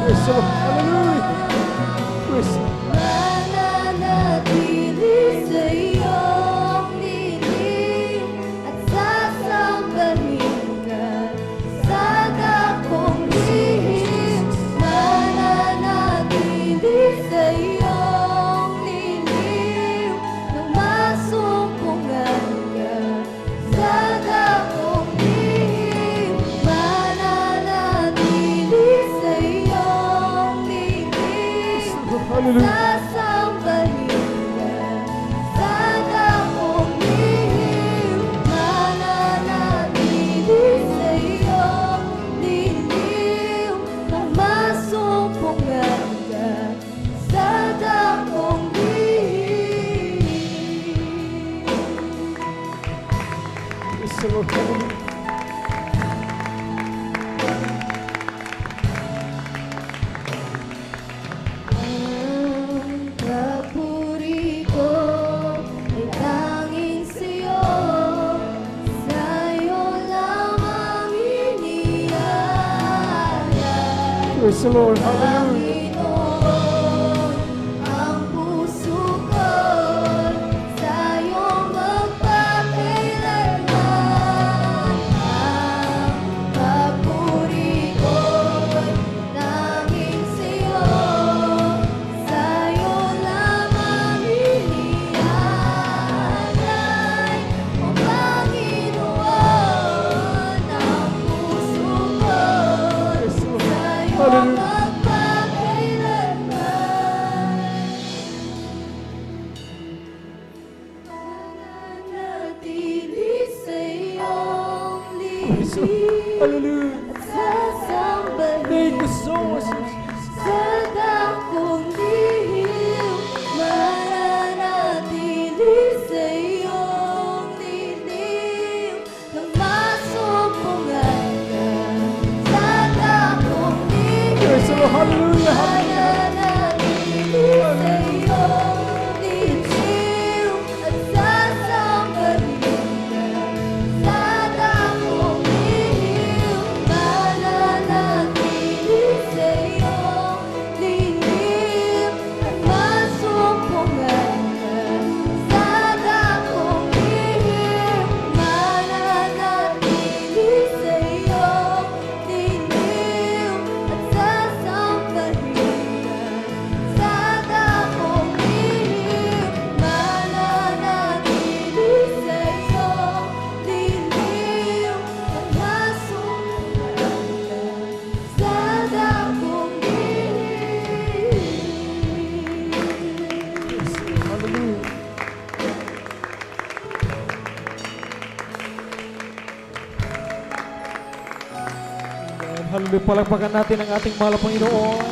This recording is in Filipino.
Praise the Lord. Hallelujah. Praise the Lord. Mananatili sa iyong dilim at sasambahin ka sa dakong lihim. Mananatili sa iyong dilim nang masumpungan ka sa dakong lihim. Mananatili sa iyong dilim Hallelujah. sasambahin ka sa dakong lihim. Mananatili sa iyong dilim nang masumpungan ka sa dakong lihim. Praise the Lord. Hallelujah. Ang papuri ko ay tanging sa'yo, sa'yo lamang iniaalay. Praise the Lord. Hallelujah. Panginoon, ang puso ko'y sa'yo magpakailanman. Ang papuri ko'y tanging sa'yo, sa'yo lamang iniaalay. O Panginoon, ang puso ko'y Praise the Lord. sa'yo Hallelujah. magpakailanman. Mananatili sa iyong Praise the Lord. lihim Hallelujah. at sasambahin Thank you so much. sa dakong lihim. Mananatili sa iyong dilim nang masumpungan ka sa dakong lihim. Praise the Lord. Hallelujah. Mananatili sa iyong dilim at sasambahin ka sa dakong lihim. Mananatili sa iyong dilim at masumpungan ka sa dakong lihim. Mananatili sa iyong dilim at sasambahin ka sa dakong lihim. Mananatili sa iyong dilim at masumpungan ka sa dakong lihim. Hallelujah. Amen. Hallelujah. Palagpakan natin ang ating mahal na Panginoon.